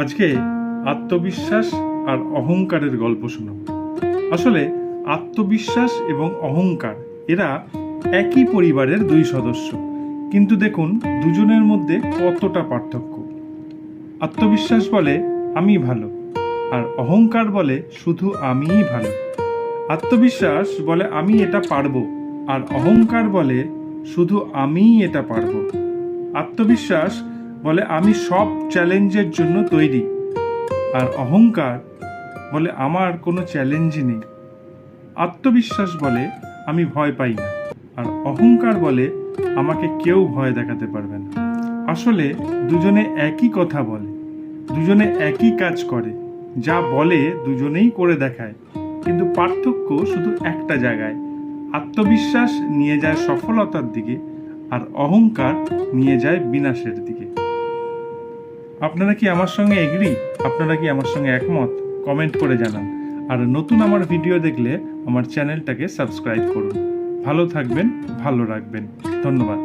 আজকে আত্মবিশ্বাস আর অহংকারের গল্প শোনাব। আসলে আত্মবিশ্বাস এবং অহংকার এরা একই পরিবারের দুই সদস্য, কিন্তু দেখুন দুজনের মধ্যে কতটা পার্থক্য। আত্মবিশ্বাস বলে আমি ভালো, আর অহংকার বলে শুধু আমিই ভালো। আত্মবিশ্বাস বলে আমি এটা পারবো, আর অহংকার বলে শুধু আমিই এটা পারবো। আত্মবিশ্বাস বলে আমি সব চ্যালেঞ্জের জন্য তৈরি, আর অহংকার বলে আমার কোনো চ্যালেঞ্জই নেই। আত্মবিশ্বাস বলে আমি ভয় পাই না, আর অহংকার বলে আমাকে কেউ ভয় দেখাতে পারবে না। আসলে দুজনে একই কথা বলে, দুজনে একই কাজ করে, যা বলে দুজনেই করে দেখায়, কিন্তু পার্থক্য শুধু একটা জায়গায়। আত্মবিশ্বাস নিয়ে যায় সফলতার দিকে, আর অহংকার নিয়ে যায় বিনাশের দিকে। আপনারা কি আমার সঙ্গে এগ্রি? আপনারা কি আমার সঙ্গে একমত? কমেন্ট করে জানান। আর নতুন আমার ভিডিও দেখলে আমার চ্যানেলটাকে সাবস্ক্রাইব করুন। ভালো থাকবেন, ভালো রাখবেন। ধন্যবাদ।